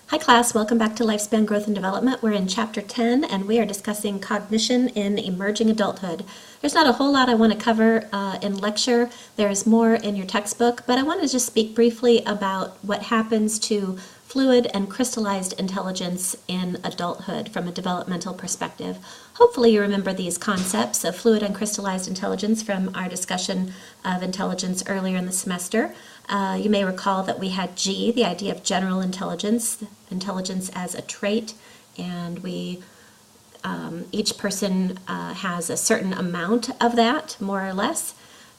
Hi class, welcome back to Lifespan Growth and Development. We're in Chapter 10 and we are discussing cognition in emerging adulthood. There's not a whole lot I want to cover in lecture. There's more in your textbook, but I want to just speak briefly about what happens to fluid and crystallized intelligence in adulthood from a developmental perspective. Hopefully you remember these concepts of fluid and crystallized intelligence from our discussion of intelligence earlier in the semester. You may recall that we had G, the idea of general intelligence, intelligence as a trait, and each person has a certain amount of that, more or less.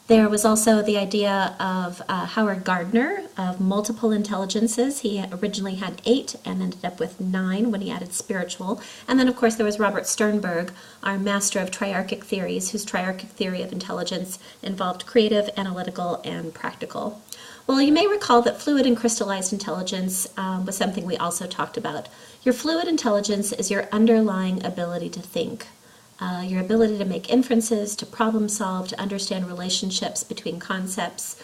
There was also the idea of Howard Gardner of multiple intelligences. He originally had 8 and ended up with 9 when he added spiritual. And then, of course, there was Robert Sternberg, our master of triarchic theories, whose triarchic theory of intelligence involved creative, analytical, and practical. Well, you may recall that fluid and crystallized intelligence was something we also talked about. Your fluid intelligence is your underlying ability to think. Your ability to make inferences, to problem solve, to understand relationships between concepts.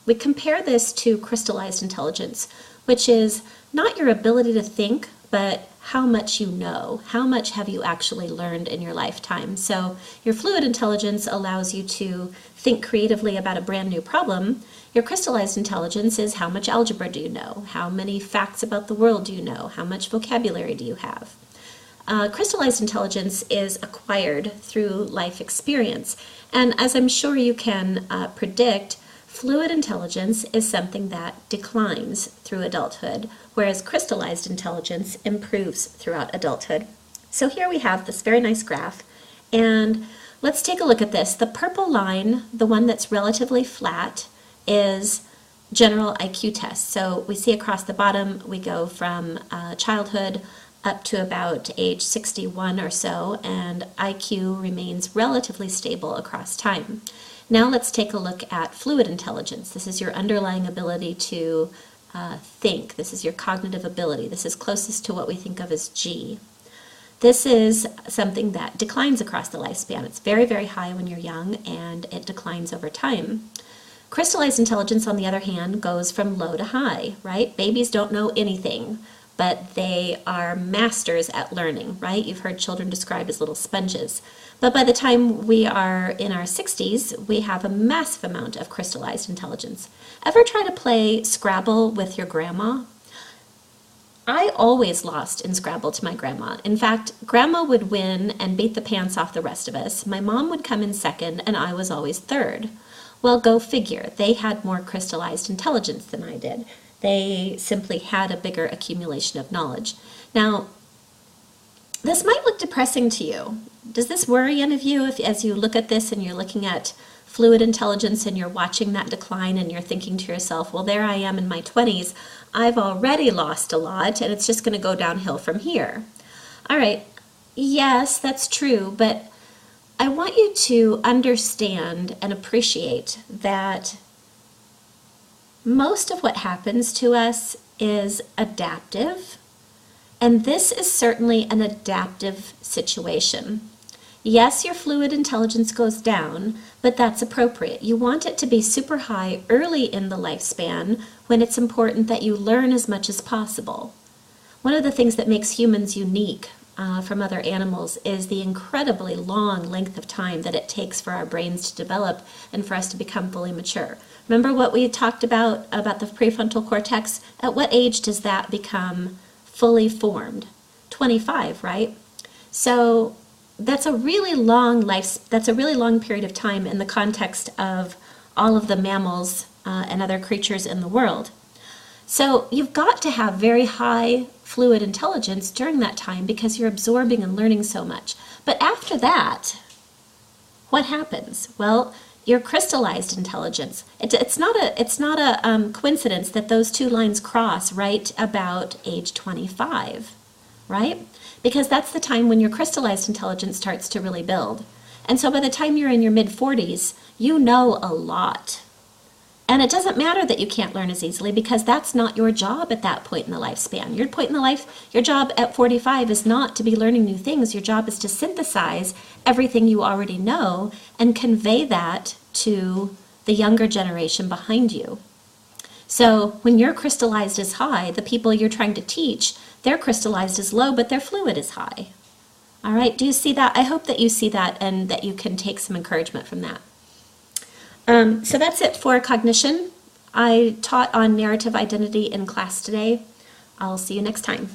We compare this to crystallized intelligence, which is not your ability to think, but how much you know. How much have you actually learned in your lifetime? So your fluid intelligence allows you to think creatively about a brand new problem. Your crystallized intelligence is how much algebra do you know? How many facts about the world do you know? How much vocabulary do you have? Crystallized intelligence is acquired through life experience. And as I'm sure you can predict, fluid intelligence is something that declines through adulthood, whereas crystallized intelligence improves throughout adulthood. So here we have this very nice graph, and let's take a look at this. The purple line, the one that's relatively flat, is general IQ tests. So we see across the bottom, we go from childhood up to about age 61 or so, and IQ remains relatively stable across time. Now let's take a look at fluid intelligence. This is your underlying ability to think. This is your cognitive ability. This is closest to what we think of as G. This is something that declines across the lifespan. It's very, very high when you're young, and it declines over time. Crystallized intelligence, on the other hand, goes from low to high, right? Babies don't know anything, but they are masters at learning, right? You've heard children described as little sponges. But by the time we are in our 60s, we have a massive amount of crystallized intelligence. Ever try to play Scrabble with your grandma? I always lost in Scrabble to my grandma. In fact, grandma would win and beat the pants off the rest of us. My mom would come in second, and I was always third. Well, go figure. They had more crystallized intelligence than I did. They simply had a bigger accumulation of knowledge. Now, this might look depressing to you. Does this worry any of you as you look at this and you're looking at fluid intelligence and you're watching that decline and you're thinking to yourself, well, there I am in my 20s. I've already lost a lot and it's just going to go downhill from here. All right, yes, that's true, but I want you to understand and appreciate that most of what happens to us is adaptive, and this is certainly an adaptive situation. Yes, your fluid intelligence goes down, but that's appropriate. You want it to be super high early in the lifespan when it's important that you learn as much as possible. One of the things that makes humans unique from other animals is the incredibly long length of time that it takes for our brains to develop and for us to become fully mature. Remember what we talked about the prefrontal cortex? At what age does that become fully formed? 25, right? So that's a really long period of time in the context of all of the mammals and other creatures in the world. So you've got to have very high fluid intelligence during that time because you're absorbing and learning so much. But after that, what happens? Well, your crystallized intelligence. It's not a coincidence that those two lines cross right about age 25, right? Because that's the time when your crystallized intelligence starts to really build. And so by the time you're in your mid-40s, you know a lot. And it doesn't matter that you can't learn as easily because that's not your job at that point in the lifespan. Your job at 45 is not to be learning new things. Your job is to synthesize everything you already know and convey that to the younger generation behind you. So when you're crystallized as high, the people you're trying to teach, they're crystallized as low, but their fluid is high. All right, do you see that? I hope that you see that and that you can take some encouragement from that. So that's it for cognition. I taught on narrative identity in class today. I'll see you next time.